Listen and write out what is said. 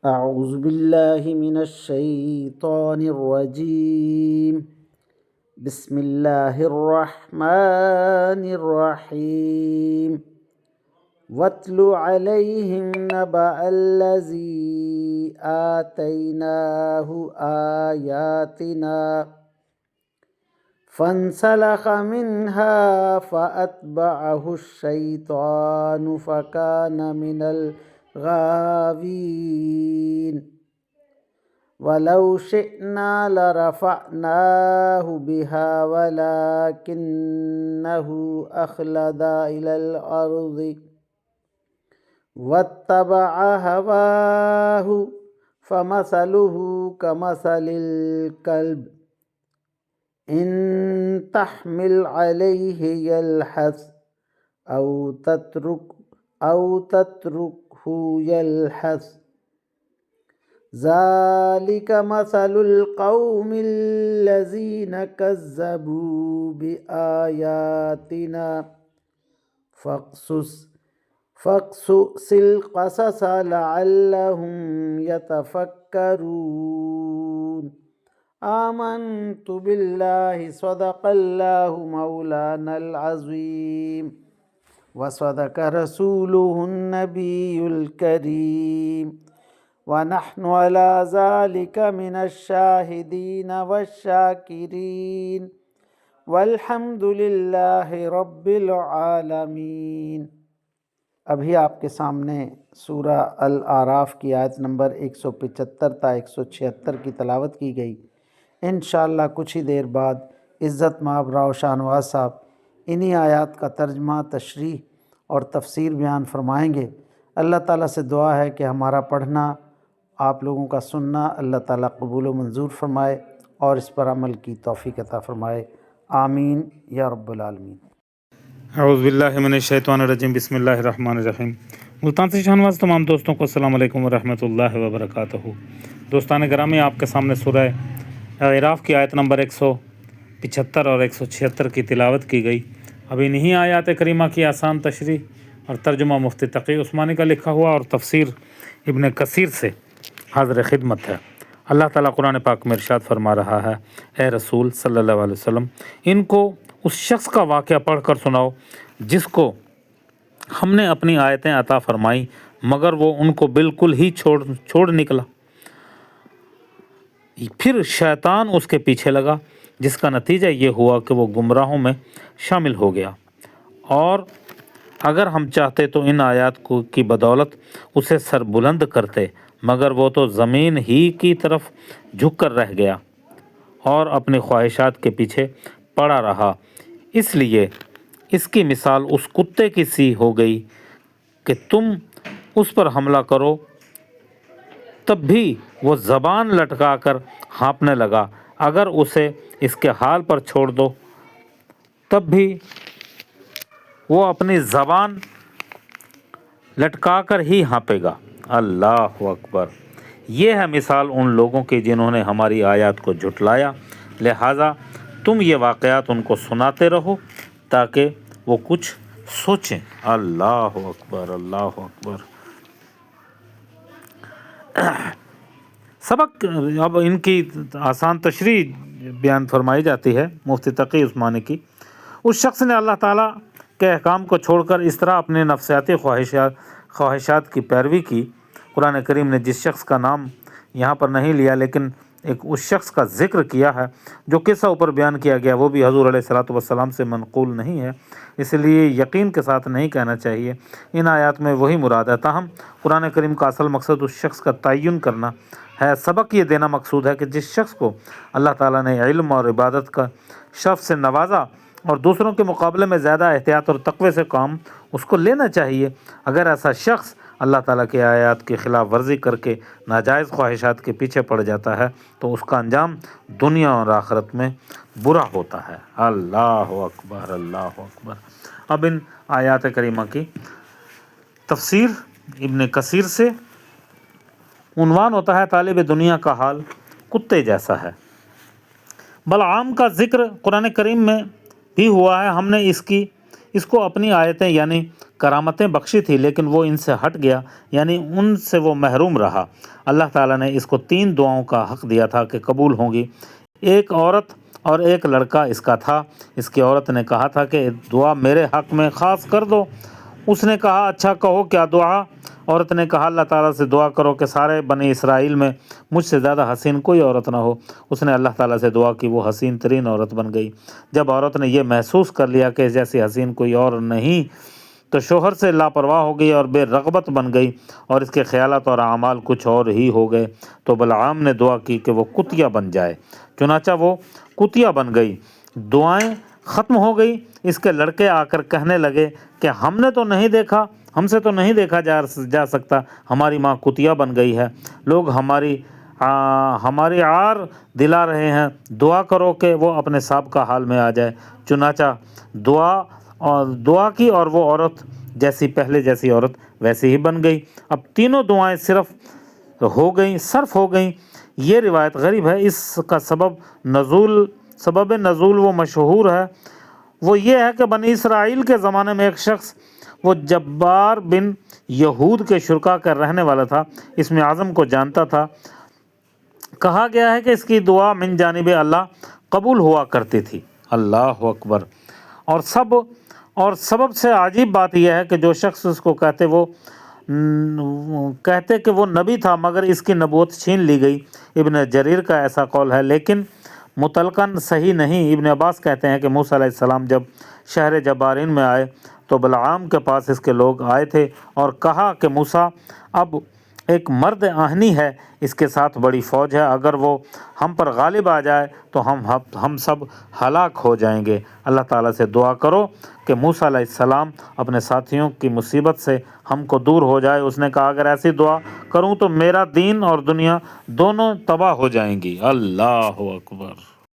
أعوذ بالله من الشيطان الرجيم. بسم الله الرحمن الرحيم. واتل عليهم نبأ الذي آتيناه آياتنا فانسلخ منها فأتبعه الشيطان فكان من الغاوين. ولو شئنا لرفعناه بها ولكنه أخلد إلى الأرض واتبع هواه فمثله كمثل الكلب إن تحمل عليه يلحث أو تتركه يلحث. ذلك مثل القوم الذين كذبوا بآياتنا فاقصص القصص لعلهم يتفكرون. آمنت بالله صدق الله مولانا العظيم وصدق رسوله النبي الكريم ونحن على ذلك من الشاهدين والشاكرين والحمد لله رب العالمین۔ ابھی آپ کے سامنے سورہ الاعراف کی آیت نمبر 175 تا 176 کی تلاوت کی گئی۔ انشاءاللہ کچھ ہی دیر بعد عزت مآب راؤ شاہ نواز صاحب انہی آیات کا ترجمہ، تشریح اور تفسیر بیان فرمائیں گے۔ اللہ تعالیٰ سے دعا ہے کہ ہمارا پڑھنا، آپ لوگوں کا سننا اللہ تعالیٰ قبول و منظور فرمائے اور اس پر عمل کی توفیق عطا فرمائے، آمین یا رب العالمین۔ اعوذ باللہ من الشیطان الرجیم، بسم اللہ الرحمن الرحیم۔ ملتان سے شاہنواز تمام دوستوں کو السلام علیکم ورحمۃ اللہ وبرکاتہ۔ دوستان گرامی، آپ کے سامنے سورہ اعراف کی آیت نمبر 175 اور 176 کی تلاوت کی گئی۔ اب انہی آیات کریمہ کی آسان تشریح اور ترجمہ مفتی تقی عثمانی کا لکھا ہوا اور تفسیر ابن کثیر سے حاضر خدمت ہے۔ اللہ تعالیٰ قرآن پاک میں ارشاد فرما رہا ہے، اے رسول صلی اللہ علیہ وسلم، ان کو اس شخص کا واقعہ پڑھ کر سناؤ جس کو ہم نے اپنی آیتیں عطا فرمائیں مگر وہ ان کو بالکل ہی چھوڑ نکلا۔ پھر شیطان اس کے پیچھے لگا، جس کا نتیجہ یہ ہوا کہ وہ گمراہوں میں شامل ہو گیا، اور اگر ہم چاہتے تو ان آیات کی بدولت اسے سر بلند کرتے، مگر وہ تو زمین ہی کی طرف جھک کر رہ گیا اور اپنی خواہشات کے پیچھے پڑا رہا۔ اس لیے اس کی مثال اس کتے کی سی ہو گئی کہ تم اس پر حملہ کرو تب بھی وہ زبان لٹکا کر ہانپنے لگا، اگر اسے اس کے حال پر چھوڑ دو تب بھی وہ اپنی زبان لٹکا کر ہی ہانپے گا۔ اللہ اکبر۔ یہ ہے مثال ان لوگوں کی جنہوں نے ہماری آیات کو جھٹلایا، لہٰذا تم یہ واقعات ان کو سناتے رہو تاکہ وہ کچھ سوچیں۔ اللہ اکبر، اللہ اکبر۔ سبق اب ان کی آسان تشریح بیان فرمائی جاتی ہے مفتی تقی عثمانی کی۔ اس شخص نے اللہ تعالیٰ کے احکام کو چھوڑ کر اس طرح اپنے نفسیاتی خواہشات کی پیروی کی۔ قرآن کریم نے جس شخص کا نام یہاں پر نہیں لیا لیکن اس شخص کا ذکر کیا ہے، جو قصہ اوپر بیان کیا گیا وہ بھی حضور علیہ الصلوۃ والسلام سے منقول نہیں ہے، اس لیے یقین کے ساتھ نہیں کہنا چاہیے۔ ان آیات میں وہی مراد ہے، تاہم قرآن کریم کا اصل مقصد اس شخص کا تعین کرنا ہے۔ سبق یہ دینا مقصود ہے کہ جس شخص کو اللہ تعالیٰ نے علم اور عبادت کا شرف سے نوازا اور دوسروں کے مقابلے میں زیادہ احتیاط اور تقوی سے کام اس کو لینا چاہیے۔ اگر ایسا شخص اللہ تعالیٰ کی آیات کی خلاف ورزی کر کے ناجائز خواہشات کے پیچھے پڑ جاتا ہے تو اس کا انجام دنیا اور آخرت میں برا ہوتا ہے۔ اللہ اکبر، اللہ اکبر۔ اب ان آیات کریمہ کی تفسیر ابن کثیر سے عنوان ہوتا ہے، طالب دنیا کا حال کتے جیسا ہے۔ بلعام کا ذکر قرآن کریم میں بھی ہوا ہے، ہم نے اس کی اس کو اپنی آیتیں یعنی کرامتیں بخشی تھی، لیکن وہ ان سے ہٹ گیا، یعنی ان سے وہ محروم رہا۔ اللہ تعالیٰ نے اس کو 3 دعاؤں کا حق دیا تھا کہ قبول ہوں گی۔ ایک عورت اور ایک لڑکا اس کا تھا۔ اس کی عورت نے کہا تھا کہ دعا میرے حق میں خاص کر دو۔ اس نے کہا اچھا کہو کیا دعا؟ عورت نے کہا اللہ تعالیٰ سے دعا کرو کہ سارے بنی اسرائیل میں مجھ سے زیادہ حسین کوئی عورت نہ ہو۔ اس نے اللہ تعالیٰ سے دعا کی، وہ حسین ترین عورت بن گئی۔ جب عورت نے یہ محسوس کر لیا کہ اس جیسی حسین کوئی اور نہیں، تو شوہر سے لاپرواہ ہو گئی اور بے رغبت بن گئی، اور اس کے خیالات اور اعمال کچھ اور ہی ہو گئے۔ تو بلعام نے دعا کی کہ وہ کتیا بن جائے، چنانچہ وہ کتیا بن گئی۔ دعائیں ختم ہو گئی۔ اس کے لڑکے آ کر کہنے لگے کہ ہم نے تو نہیں دیکھا، ہم سے تو نہیں دیکھا جا سکتا، ہماری ماں کتیا بن گئی ہے، لوگ ہماری عار دلا رہے ہیں، دعا کرو کہ وہ اپنے سابقہ حال میں آ جائے۔ چنانچہ دعا کی اور وہ عورت جیسی پہلے جیسی عورت ویسی ہی بن گئی۔ اب تینوں دعائیں صرف ہو گئیں۔ یہ روایت غریب ہے، اس کا سبب نزول وہ مشہور ہے، وہ یہ ہے کہ بنی اسرائیل کے زمانے میں ایک شخص، وہ جبار بن یہود کے شرکا کا رہنے والا تھا، اسم اعظم کو جانتا تھا۔ کہا گیا ہے کہ اس کی دعا من جانب اللہ قبول ہوا کرتی تھی۔ اللہ اکبر۔ اور سبب سے عجیب بات یہ ہے کہ جو شخص اس کو کہتے کہ وہ نبی تھا، مگر اس کی نبوت چھین لی گئی۔ ابن جریر کا ایسا قول ہے، لیکن مطلقاً صحیح نہیں۔ ابن عباس کہتے ہیں کہ موسیٰ علیہ السلام جب شہر جبارین میں آئے تو بلعام کے پاس اس کے لوگ آئے تھے اور کہا کہ موسیٰ اب ایک مرد آہنی ہے، اس کے ساتھ بڑی فوج ہے، اگر وہ ہم پر غالب آ جائے تو ہم سب ہلاک ہو جائیں گے۔ اللہ تعالیٰ سے دعا کرو کہ موسیٰ علیہ السلام اپنے ساتھیوں کی مصیبت سے ہم کو دور ہو جائے۔ اس نے کہا اگر ایسی دعا کروں تو میرا دین اور دنیا دونوں تباہ ہو جائیں گی۔ اللہ اکبر۔